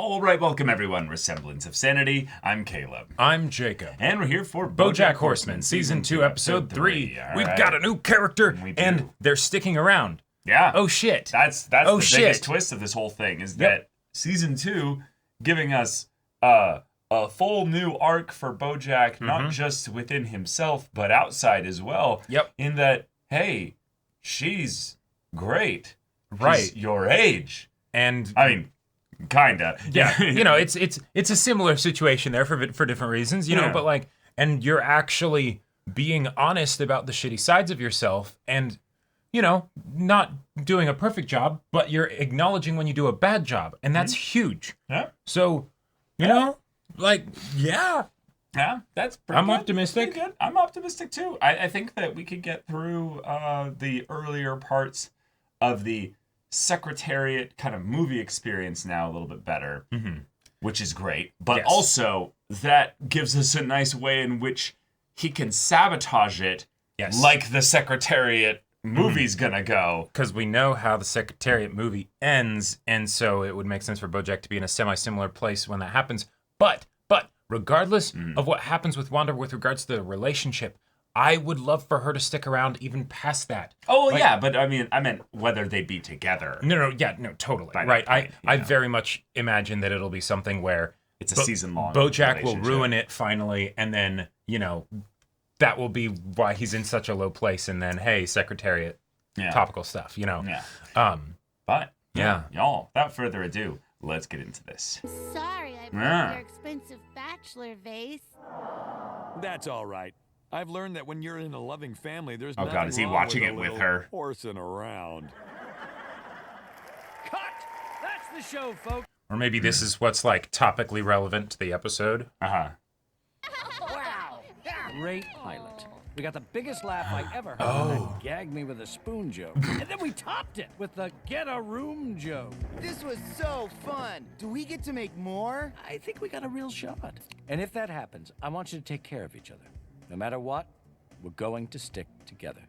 All right, welcome everyone. We're Semblance of Sanity. I'm Caleb. I'm Jacob. And we're here for BoJack Horseman, Season 2, Episode 3. We've got a new character, and they're sticking around. Yeah. Oh, shit. That's the biggest twist of this whole thing, is that Season 2 giving us a full new arc for BoJack, not just within himself, but outside as well. Yep. In that, hey, she's great. Right. She's your age. And I mean, kinda. Yeah. You know, it's a similar situation there for different reasons, you know, but like, and you're actually being honest about the shitty sides of yourself and, you know, not doing a perfect job, but you're acknowledging when you do a bad job. And that's huge. Yeah. So, you know, like, yeah. Yeah, that's pretty I'm good. optimistic. Pretty good. I'm optimistic too. I think that we could get through the earlier parts of the Secretariat kind of movie experience now a little bit better, which is great. But also, that gives us a nice way in which he can sabotage it like the Secretariat movie's gonna go. Because we know how the Secretariat movie ends, and so it would make sense for BoJack to be in a semi-similar place when that happens. But regardless of what happens with Wanda with regards to the relationship, I would love for her to stick around even past that. Oh, like, yeah, but I meant whether they'd be together. No, totally. Right. I very much imagine that it'll be something where it's a season-long BoJack will ruin it finally, and then, you know, that will be why he's in such a low place, and then, hey, Secretariat, topical stuff, you know. Yeah. But, y'all, without further ado, let's get into this. Sorry, I broke your expensive bachelor vase. That's all right. I've learned that when you're in a loving family, there's nothing wrong. Oh God, is he watching it with her? Horsing around. Cut! That's the show, folks. Or maybe this is what's like topically relevant to the episode. Wow. Great pilot. We got the biggest laugh I ever heard. That gagged me with a spoon joke. And then we topped it with the get a room joke. This was so fun. Do we get to make more? I think we got a real shot. And if that happens, I want you to take care of each other. No matter what, we're going to stick together.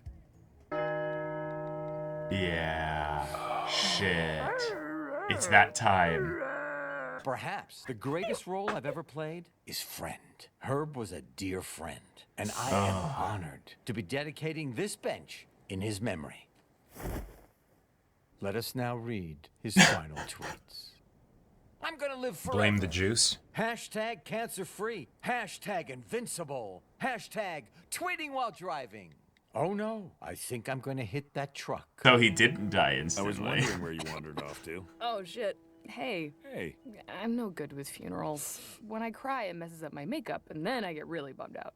Yeah. Shit. It's that time. Perhaps the greatest role I've ever played is friend. Herb was a dear friend, and I am honored to be dedicating this bench in his memory. Let us now read his final tweets. I'm gonna live forever. Blame the juice. Hashtag cancer-free. Hashtag invincible. Hashtag tweeting while driving. Oh no, I think I'm gonna hit that truck. So he didn't die instantly. I was wondering where you wandered off to. Oh shit. Hey. Hey. I'm no good with funerals. When I cry, it messes up my makeup, and then I get really bummed out.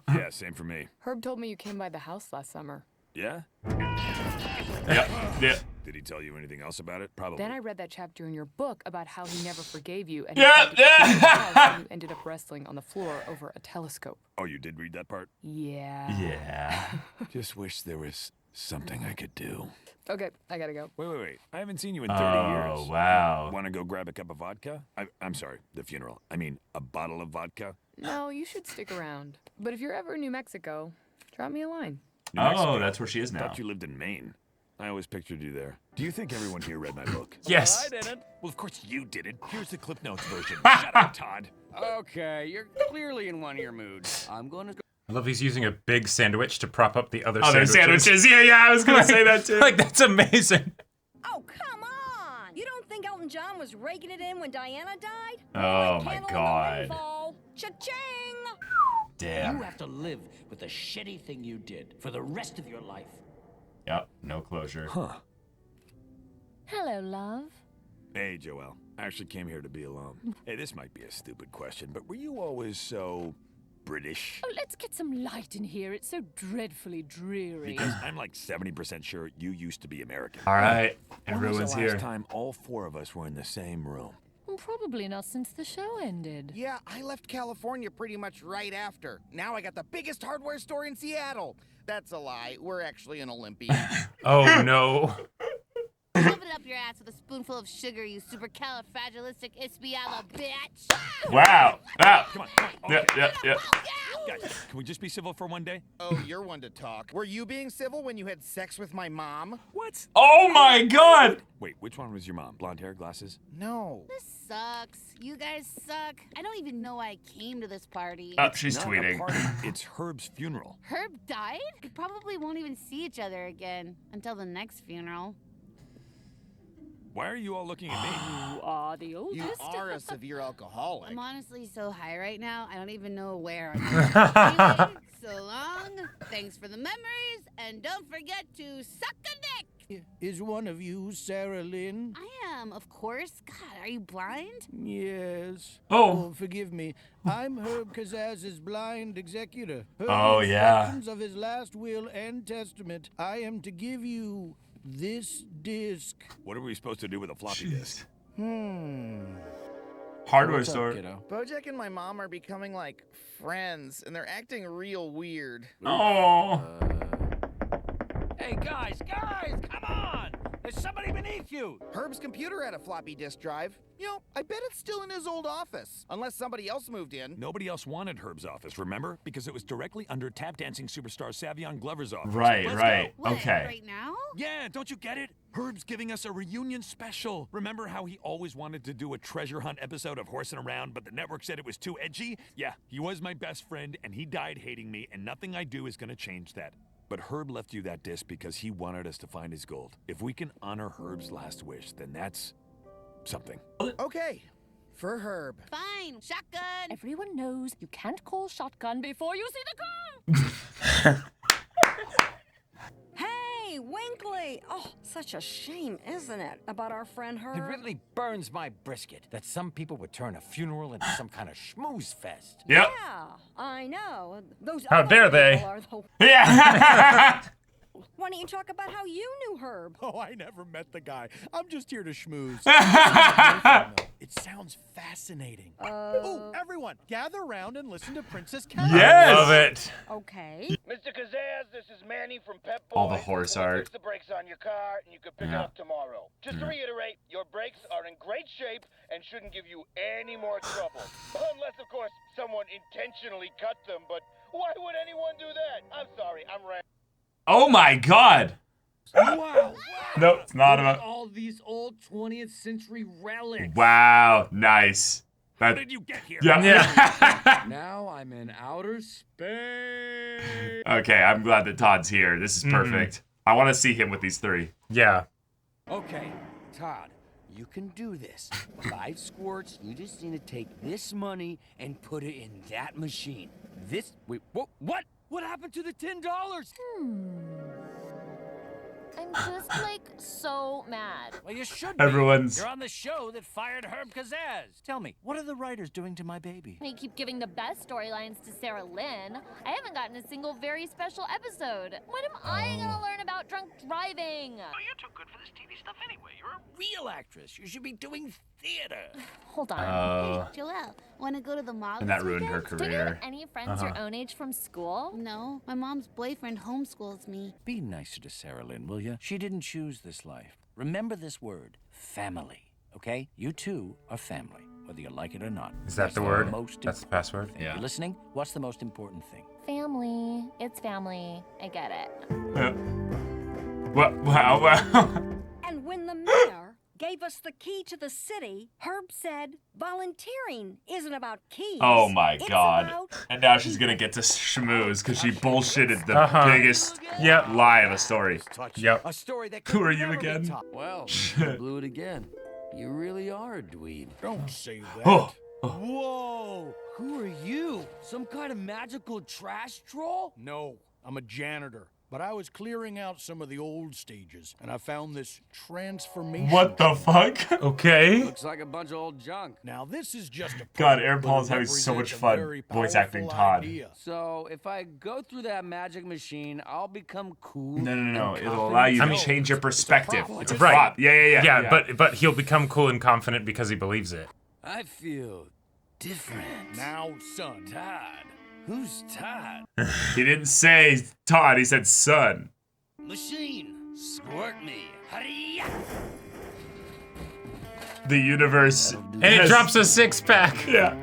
Yeah, same for me. Herb told me you came by the house last summer. Yeah? Yeah. Did he tell you anything else about it? Probably. Then I read that chapter in your book about how he never forgave you, and you ended up wrestling on the floor over a telescope. Oh, you did read that part? Yeah. Yeah. Just wish there was something I could do. Okay, I gotta go. Wait. I haven't seen you in 30 years. Oh, wow. Want to go grab a cup of vodka? I'm sorry, the funeral. I mean, a bottle of vodka? No, you should stick around. But if you're ever in New Mexico, drop me a line. Oh, that's where she is now. I thought you lived in Maine. I always pictured you there. Do you think everyone here read my book? Yes. Well, I didn't. Well, of course you didn't. Here's the Cliff Notes version. Shut up, Todd. Okay, you're clearly in one of your moods. I'm going to go. I love he's using a big sandwich to prop up the other sandwiches. Yeah, I was going to say that too. Like, that's amazing. Oh, come on! You don't think Elton John was raking it in when Diana died? Oh, my God. Cha-ching! Damn. You have to live with the shitty thing you did for the rest of your life. Yep, no closure. Huh. Hello, love. Hey, Joelle. I actually came here to be alone. Hey, this might be a stupid question, but were you always so British? Oh, let's get some light in here. It's so dreadfully dreary. Because I'm like 70% sure you used to be American. All right, When everyone's was the here. last time all four of us were in the same room? Probably not since the show ended. Yeah, I left California pretty much right after. Now I got the biggest hardware store in Seattle. That's a lie. We're actually an Olympian. Oh, no. Shove it up your ass with a spoonful of sugar, you supercalifragilisticexpialidocious bitch. Wow. Come on. Okay. Yeah. Guys, can we just be civil for one day? Oh, you're one to talk. Were you being civil when you had sex with my mom? What? Oh my god! Wait, which one was your mom? Blonde hair, glasses? No. This sucks. You guys suck. I don't even know why I came to this party. Oh, she's Not tweeting. a party. It's Herb's funeral. Herb died? We probably won't even see each other again until the next funeral. Why are you all looking at me? You are the oldest. You are a severe alcoholic. I'm honestly so high right now, I don't even know where I'm anyway, so long. Thanks for the memories, and don't forget to suck a dick. Is one of you Sarah Lynn? I am, of course. God, are you blind? Yes. Oh. Forgive me. I'm Herb Kazaz's blind executor. Per Oh, the yeah. instructions of his last will and testament, I am to give you this disc. What are we supposed to do with a floppy disk? Hardware What's up, store. kiddo? BoJack and my mom are becoming like friends, and they're acting real weird. Oh. Hey, guys, come on! There's somebody beneath you! Herb's computer had a floppy disk drive. You know, I bet it's still in his old office, unless somebody else moved in. Nobody else wanted Herb's office, remember? Because it was directly under tap dancing superstar Savion Glover's office. Right, Let's right. go. What, Okay. right now? Yeah, don't you get it? Herb's giving us a reunion special. Remember how he always wanted to do a treasure hunt episode of Horsing Around, but the network said it was too edgy? Yeah, he was my best friend, and he died hating me, and nothing I do is gonna change that. But Herb left you that disc because he wanted us to find his gold. If we can honor Herb's last wish, then that's something. Okay, for Herb. Fine, shotgun. Everyone knows you can't call shotgun before you see the car. Hey, Winkley! Oh, such a shame, isn't it, about our friend Herb? It really burns my brisket that some people would turn a funeral into some kind of schmooze fest. Yep. Yeah, I know. Those How other dare they? people are the... Yeah. Why don't you talk about how you knew Herb? Oh, I never met the guy. I'm just here to schmooze. It sounds fascinating. Oh, everyone, gather around and listen to Princess Carol. Yes. Love it. Okay. Mr. Kazaz, this is Manny from Pep Boys. All the horse We'll art. fix the brakes on your car, and you can pick it up tomorrow. Just to reiterate, your brakes are in great shape and shouldn't give you any more trouble. Unless, of course, someone intentionally cut them, but why would anyone do that? I'm sorry, I'm ranting. Oh my god. Wow! Nope, it's not Look at about. all these old 20th century relics. Wow, nice. How That, did you get here? yeah. Now I'm in outer space. Okay, I'm glad that Todd's here. This is perfect. I want to see him with these three. Yeah. Okay, Todd, you can do this. 5 squirts, you just need to take this money and put it in that machine. This, wait, what? What happened to the $10? I'm just like so mad. Well, you should be. Everyone's. You're on the show that fired Herb Kazaz. Tell me, what are the writers doing to my baby? They keep giving the best storylines to Sarah Lynn. I haven't gotten a single very special episode. When am I gonna learn about drunk driving? Oh, you're too good for this TV stuff anyway. You're a real actress. You should be doing theater. Hold on. Oh. Hey, Joelle, want to go to the mall And this that ruined her weekend? Do you have career. any friends your own age from school? No, my mom's boyfriend homeschools me. Be nicer to Sarah Lynn, will you? She didn't choose this life. Remember this word, family, okay? You two are family, whether you like it or not. Is that That's the word? most That's the important password? thing. Yeah. You listening? What's the most important thing? Family. It's family. I get it. Wow. And when the mayor gave us the key to the city, Herb said volunteering isn't about keys. Oh my It's god. about And now she's gonna get to schmooze because she bullshitted the biggest Yep. lie of a story. Yep. A story that Who could are you never be again? topped. Well, you blew it again. You really are a dweeb. Don't say that. Oh. Whoa! Who are you? Some kind of magical trash troll? No, I'm a janitor. But I was clearing out some of the old stages, and I found this transformation. What the fuck? Okay. Looks like a bunch of old junk. Now this is just a God, prop, Aaron but Paul's it having so much represents a fun very voice acting powerful Todd. idea. So if I go through that magic machine, I'll become cool. No. and It'll allow you to No, change your it's a perspective. prop. It's a Right. prop. Yeah. Yeah, but he'll become cool and confident because he believes it. I feel different. Now, son. Todd. Who's Todd? He didn't say Todd, he said son. Machine, squirt me. Hurry! The universe. And it drops a 6-pack. Yeah.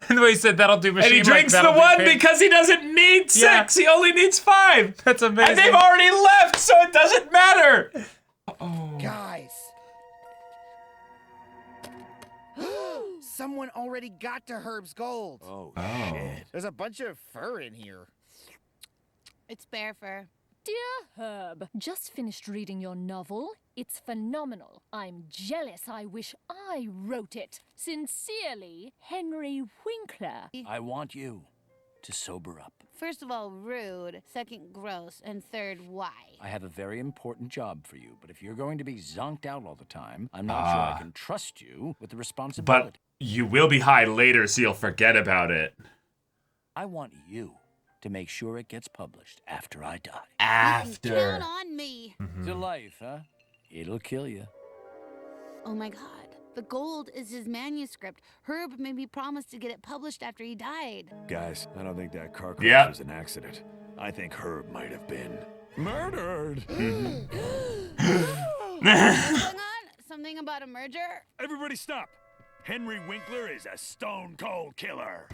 And the way he said that'll do machine. And he drinks the one because he doesn't need 6. He only needs 5. That's amazing. And they've already left, so it doesn't matter. Guys. Someone already got to Herb's gold. Oh, shit. There's a bunch of fur in here. It's bear fur. Dear Herb, just finished reading your novel. It's phenomenal. I'm jealous. I wish I wrote it. Sincerely, Henry Winkler. I want you to sober up. First of all, rude. Second, gross. And third, why? I have a very important job for you, but if you're going to be zonked out all the time, I'm not sure I can trust you with the responsibility. But you will be high later, so you'll forget about it. I want you to make sure it gets published after I die. You can count on me. The life, huh? It'll kill you. Oh my God. The gold is his manuscript. Herb made me promise to get it published after he died. Guys, I don't think that car crash was an accident. I think Herb might have been murdered. What's going on? Something about a merger? Everybody stop. Henry Winkler is a stone-cold killer.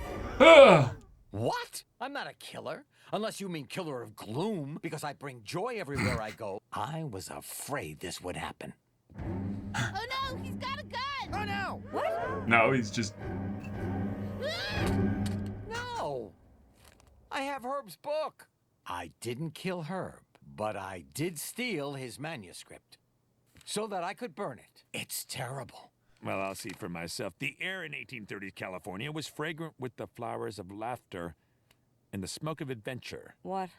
What? I'm not a killer. Unless you mean killer of gloom, because I bring joy everywhere I go. I was afraid this would happen. Oh no, he's got a gun! Oh no! What? No, he's just... No! I have Herb's book. I didn't kill Herb, but I did steal his manuscript so that I could burn it. It's terrible. Well, I'll see for myself. The air in 1830s California was fragrant with the flowers of laughter and the smoke of adventure. What?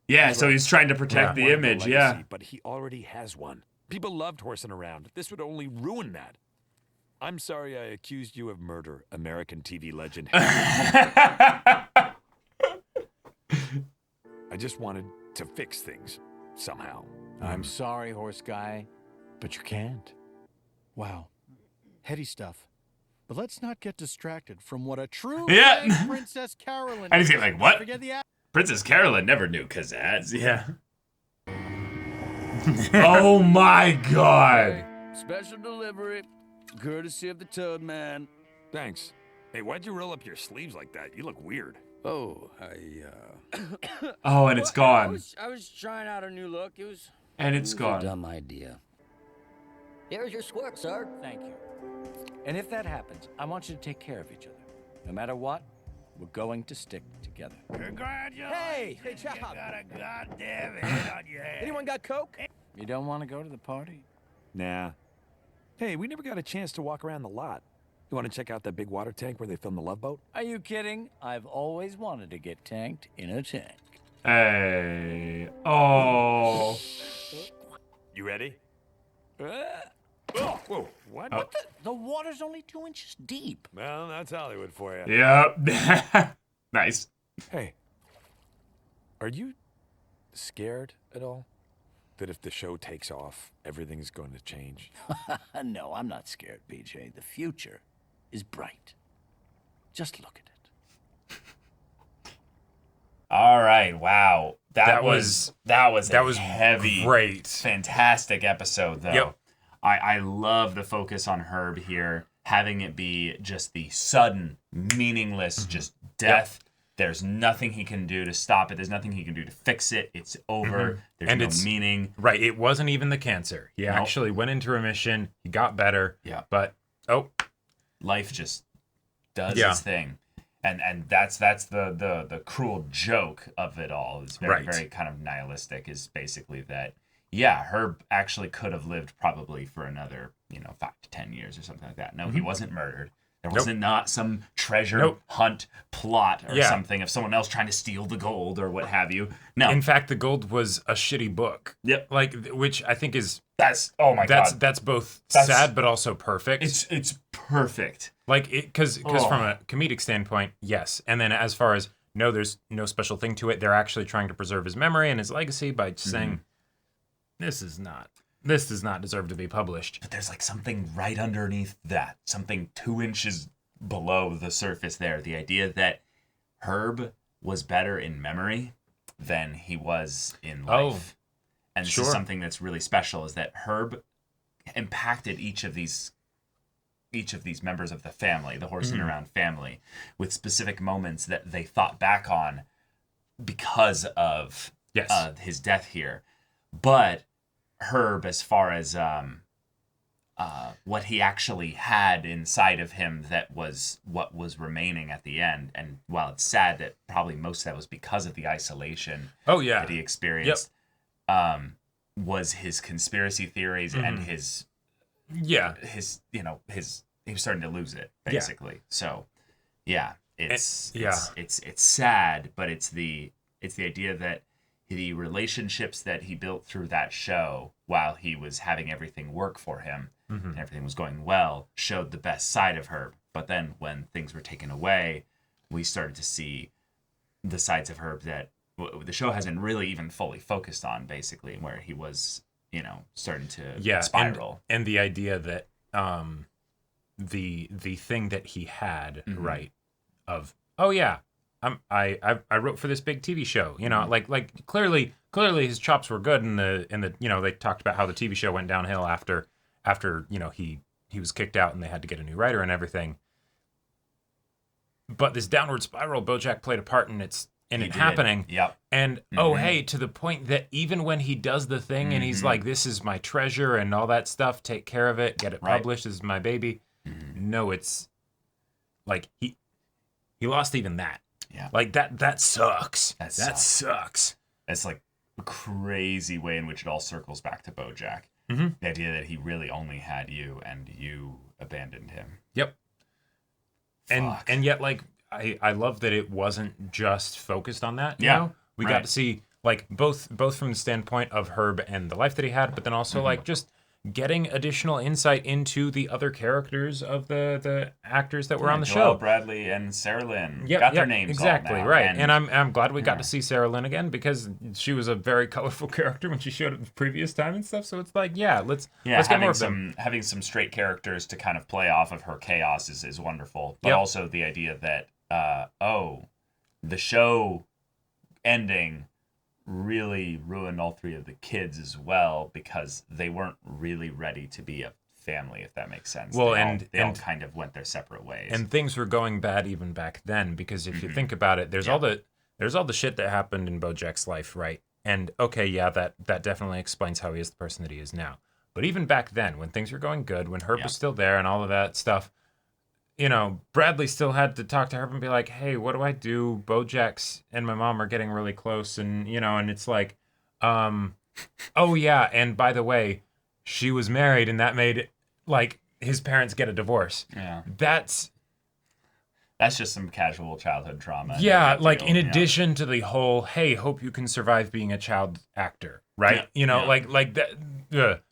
Yeah, so he's trying to protect the image, legacy, but he already has one. People loved horsing around. This would only ruin that. I'm sorry I accused you of murder, American TV legend. I just wanted to fix things somehow. I'm sorry, horse guy, but you can't. Wow. Heady stuff. But let's not get distracted from what a true Princess Carolyn. And he's like, what? Forget the Princess Carolyn never knew Kazaz. Yeah. Oh my God. Special delivery, courtesy of the Toad Man. Thanks. Hey, why'd you roll up your sleeves like that? You look weird. Oh, Oh, and it's gone. I was trying out a new look. And it's gone. A dumb idea. Here's your squirt, sir. Thank you. And if that happens, I want you to take care of each other. No matter what, we're going to stick together. Congratulations! Hey, good job. You got a goddamn hit on your head. Anyone got Coke? You don't want to go to the party? Nah. Hey, we never got a chance to walk around the lot. You want to check out that big water tank where they filmed the Love Boat? Are you kidding? I've always wanted to get tanked in a tank. Hey. Oh. You ready? Oh, whoa, what? What the water's only 2 inches deep. Well, that's Hollywood for you. Yep. Nice. Hey, are you scared at all? That if the show takes off, everything's going to change? No, I'm not scared, PJ. The future is bright. Just look at it. All right. Wow. That was heavy. Great. Fantastic episode, though. Yep. I love the focus on Herb here, having it be just the sudden, meaningless, just death. Yep. There's nothing he can do to stop it. There's nothing he can do to fix it. It's over. There's no meaning. Right. It wasn't even the cancer. He actually went into remission. He got better. Yeah. But, life just does its thing. And that's the cruel joke of it all. It's very, very kind of nihilistic, is basically that, Herb actually could have lived probably for another, 5 to 10 years or something like that. No, he wasn't murdered. There wasn't not some treasure hunt plot or something of someone else trying to steal the gold or what have you. No. In fact, the gold was a shitty book. Yep. Which I think is... God. That's both sad but also perfect. It's perfect. Because from a comedic standpoint, yes. And then as far as, no, there's no special thing to it. They're actually trying to preserve his memory and his legacy by saying, this does not deserve to be published. But there's something right underneath that, something 2 inches below the surface there. The idea that Herb was better in memory than he was in life. And this is something that's really special, is that Herb impacted each of these, each of these members of the family, the Horseman around family, with specific moments that they thought back on because of his death here. But Herb, as far as what he actually had inside of him, that was what was remaining at the end. And while it's sad that probably most of that was because of the isolation that he experienced, was his conspiracy theories and his he was starting to lose it, basically. So it's sad, but it's the idea that the relationships that he built through that show while he was having everything work for him and everything was going well showed the best side of Herb. But then when things were taken away, we started to see the sides of Herb that the show hasn't really even fully focused on, basically, where he was, starting to spiral. And the idea that the thing that he had, right, of, I wrote for this big TV show, like clearly his chops were good, and the they talked about how the TV show went downhill after he was kicked out and they had to get a new writer and everything. But this downward spiral, BoJack played a part in it happening. Yep. And to the point that even when he does the thing and he's like, this is my treasure and all that stuff, take care of it, get it published, this is my baby. No, it's like he lost even that. Yeah. Like that sucks. That sucks. It's like a crazy way in which it all circles back to BoJack. The idea that he really only had you and you abandoned him. Yep. And yet, like, I love that it wasn't just focused on that. You know? We got to see, like, both from the standpoint of Herb and the life that he had, but then also like just getting additional insight into the other characters of the actors that were on the show. Bradley and Sarah Lynn got their names exactly all now. Right. And I'm glad we got to see Sarah Lynn again, because she was a very colorful character when she showed up the previous time and stuff. So it's like, let's get more of them. Having some straight characters to kind of play off of her chaos is wonderful. But also the idea that the show ending really ruined all three of the kids as well, because they weren't really ready to be a family, if that makes sense. Well, they all kind of went their separate ways. And things were going bad even back then, because if you think about it, there's all the shit that happened in BoJack's life, right? And that definitely explains how he is the person that he is now. But even back then, when things were going good, when Herb was still there and all of that stuff, Bradley still had to talk to Herb and be like, hey, what do I do? BoJack's and my mom are getting really close. And, and it's like, and by the way, she was married, and that made, like, his parents get a divorce. Yeah. That's just some casual childhood trauma. Yeah, like, in addition to the whole, hey, hope you can survive being a child actor, right? Like that.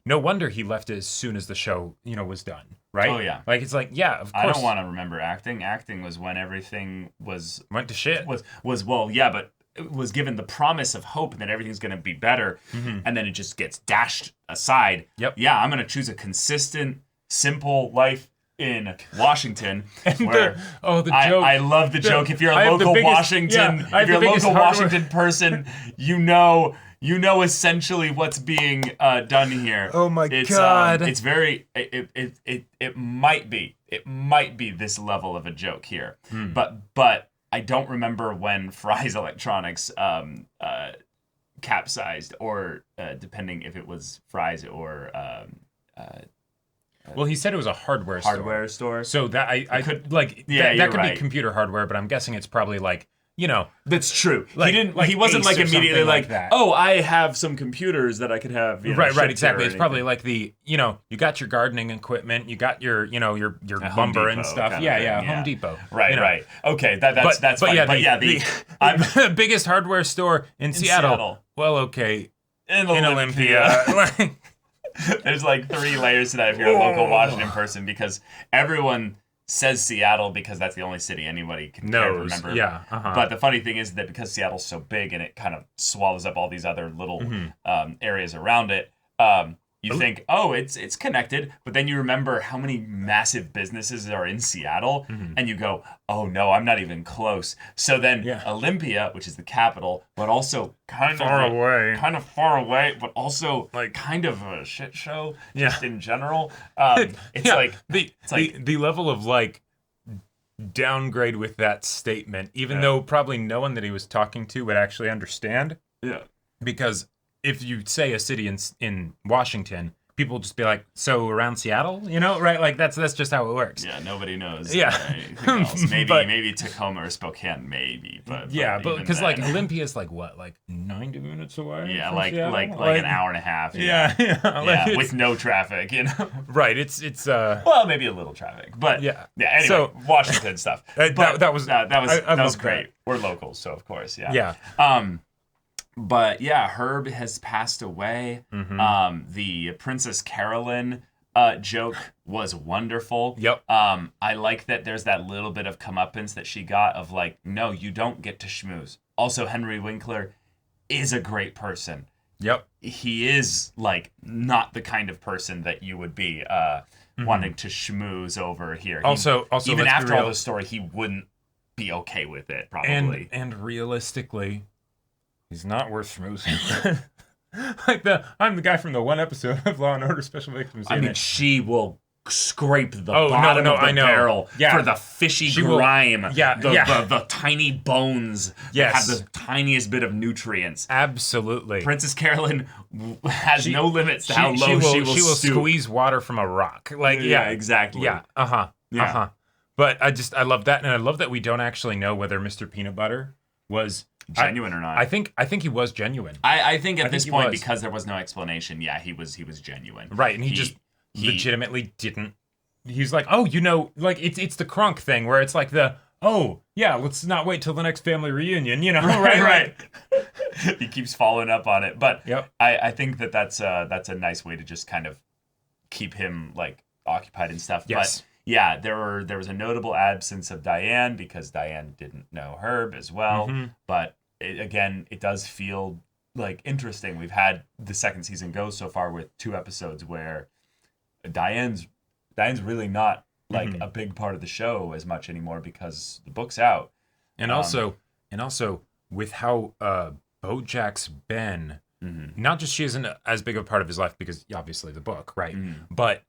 No wonder he left as soon as the show, was done. Right? Oh, yeah. Like, it's like, of course. I don't want to remember acting. Acting was when everything went to shit. But it was given the promise of hope that everything's going to be better, and then it just gets dashed aside. Yep. Yeah, I'm going to choose a consistent, simple life in Washington. And where the joke. I love the joke. If you're a local Washington, if you're a local Washington person, you know essentially what's being done here. Oh my God! It's very. It might be this level of a joke here, but I don't remember when Fry's Electronics capsized, or depending if it was Fry's or. Well, he said it was a hardware store. So that I could like that could be computer hardware, but I'm guessing it's probably like. That's true. Like, he wasn't like immediately like that. Oh, I have some computers that I could have. Right, exactly. It's probably like the you got your gardening equipment, you got your your lumber and stuff. Home Depot. Right. Okay, that's fine. The biggest hardware store in Seattle. Well, okay, in Olympia. There's like 3 layers to that if you're a local Washington person, because everyone says Seattle because that's the only city anybody can remember. Yeah. But the funny thing is that because Seattle's so big and it kind of swallows up all these other little areas around it, you think, oh, it's connected, but then you remember how many massive businesses are in Seattle, and you go, oh no, I'm not even close. So then Olympia, which is the capital, but also kind of far away, but also like kind of a shit show just in general. It's like the level of like downgrade with that statement, even though probably no one that he was talking to would actually understand. Yeah. Because if you say a city in Washington, people will just be like, so around Seattle, you know, right? Like that's just how it works. Yeah, nobody knows. Yeah. Anything else. Maybe Tacoma or Spokane, maybe. But because like Olympia's like what, like 90 minutes away? Yeah, from like Seattle? an hour and a half. Yeah, with no traffic, you know. Right. It's well, maybe a little traffic, but Anyway, so Washington stuff. But that was great. We're locals, so of course, Yeah. But yeah, Herb has passed away. The Princess Carolyn joke was wonderful. Yep. I like that there's that little bit of comeuppance that she got of like, no, you don't get to schmooze. Also, Henry Winkler is a great person. Yep. He is like not the kind of person that you would be wanting to schmooze over here. Also, even after all the story, he wouldn't be okay with it, probably. And realistically, he's not worth schmoozing. Like I'm the guy from the one episode of Law and Order Special Victims Unit. I mean, she will scrape the bottom of the barrel for the fishy grime, the tiny bones that have the tiniest bit of nutrients. Absolutely. Princess Carolyn has no limits to how low she will squeeze water from a rock. Like exactly. Yeah. But I love that, and I love that we don't actually know whether Mr. Peanut Butter was genuine or not. I think he was genuine. I think at this point, because there was no explanation, he was genuine. Right, and he just legitimately didn't. He's like, oh, you know, like it's the Crunk thing where it's like let's not wait till the next family reunion, you know, right. He keeps following up on it, but I think that's a nice way to just kind of keep him like occupied and stuff. Yes. But yeah, there was a notable absence of Diane because Diane didn't know Herb as well. But it does feel like interesting. We've had the second season go so far with 2 episodes where Diane's really not like a big part of the show as much anymore because the book's out. And also with how BoJack's been, not just she isn't as big of a part of his life because obviously the book, right? But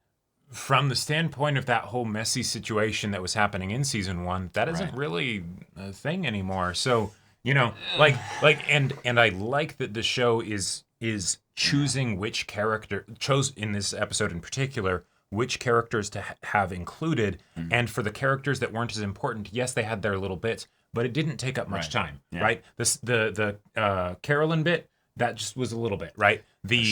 from the standpoint of that whole messy situation that was happening in season 1, that isn't really a thing anymore. So, you know, and I like that the show is choosing which character, chose in this episode in particular, which characters to have included. And for the characters that weren't as important, yes, they had their little bits, but it didn't take up much time, right? The Carolyn bit, that just was a little bit, right? The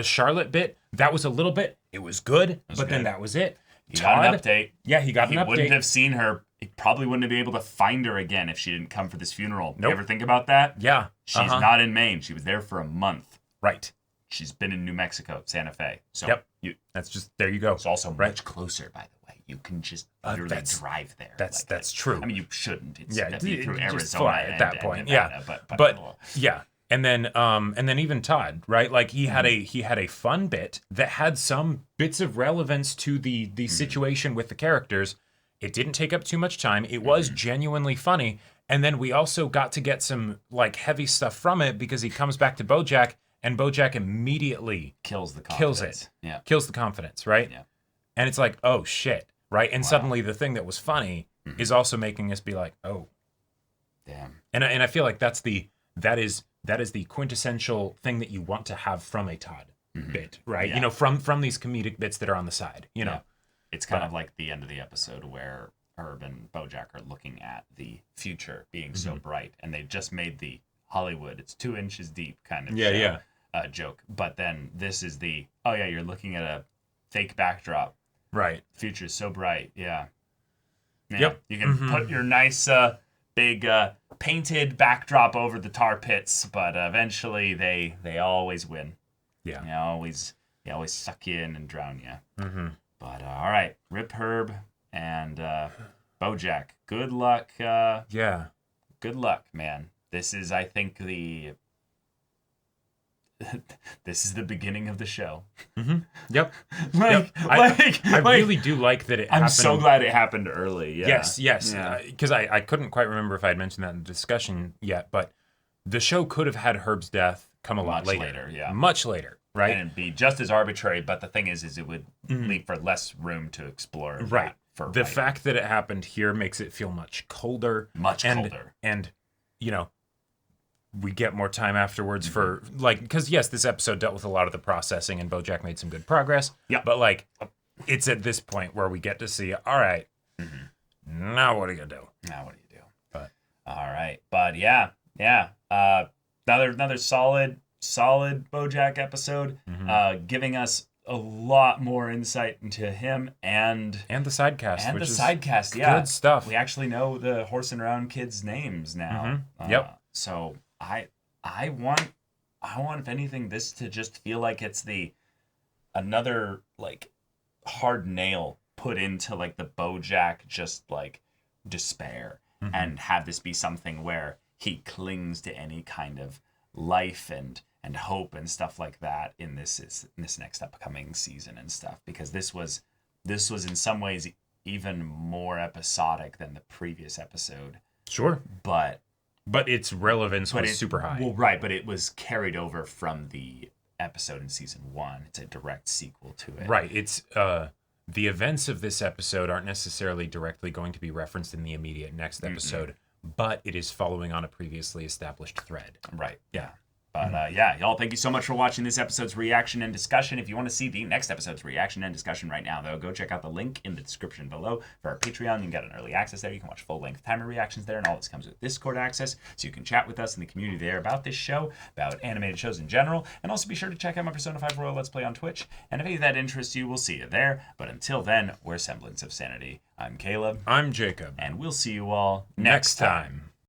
Charlotte bit, that was a little bit. It was good, then that was it. He got an update. Yeah, he got an update. He wouldn't have seen her. He probably wouldn't have been able to find her again if she didn't come for this funeral. Nope. You ever think about that? Yeah. She's not in Maine. She was there for a month. Right. She's been in New Mexico, Santa Fe. So that's just, there you go. It's also much closer, by the way. You can just literally drive there. That's true. I mean, you shouldn't. It's just through Arizona fly at that point. Nevada, but yeah. And then even Todd, right? Like he had a fun bit that had some bits of relevance to the situation with the characters. It didn't take up too much time. It was genuinely funny. And then we also got to get some like heavy stuff from it because he comes back to BoJack and BoJack immediately kills the confidence, right? Yeah. And it's like, oh shit, right? And suddenly the thing that was funny is also making us be like, oh, damn. And I feel like that is the quintessential thing that you want to have from a Todd bit, right? Yeah. You know, from these comedic bits that are on the side, you know. Yeah. It's kind of like the end of the episode where Herb and BoJack are looking at the future being so bright, and they just made the Hollywood, it's 2 inches deep kind of joke. But then this is you're looking at a fake backdrop. Right. The future is so bright. Yeah. Yep. You can put your nice big painted backdrop over the tar pits, but eventually they always win. Yeah. They always suck you in and drown you. But all right, Rip Herb and BoJack. Good luck. Good luck, man. This is, I think, this is the beginning of the show. Yep. I really do like that it happened. I'm so glad it happened early. Yeah. Yes. Because I couldn't quite remember if I had mentioned that in the discussion yet, but the show could have had Herb's death come a lot later. Much later, right? And it'd be just as arbitrary, but the thing is it would leave for less room to explore. Right. The fact that it happened here makes it feel much colder. And, you know, we get more time afterwards for, like, because, yes, this episode dealt with a lot of the processing and BoJack made some good progress. Yeah. But, like, it's at this point where we get to see, all right, now what are you going to do? Now what do you do? But all right. But, yeah. Another solid BoJack episode, giving us a lot more insight into him and the sidecast. And the sidecast, yeah. Good stuff. We actually know the horsing around kids' names now. Yep. So I want if anything this to just feel like it's another like hard nail put into like the BoJack just like despair, and have this be something where he clings to any kind of life and hope and stuff like that in this next upcoming season and stuff, because this was in some ways even more episodic than the previous episode. Sure. But its relevance was super high. Well, right, but it was carried over from the episode in season 1. It's a direct sequel to it. Right. It's the events of this episode aren't necessarily directly going to be referenced in the immediate next episode, but it is following on a previously established thread. Right. Yeah. But yeah, y'all, thank you so much for watching this episode's reaction and discussion. If you want to see the next episode's reaction and discussion right now, though, go check out the link in the description below for our Patreon. You can get an early access there. You can watch full-length timer reactions there, and all this comes with Discord access, so you can chat with us in the community there about this show, about animated shows in general, and also be sure to check out my Persona 5 Royal Let's Play on Twitch. And if any of that interests you, we'll see you there. But until then, we're Semblance of Sanity. I'm Caleb. I'm Jacob. And we'll see you all next time.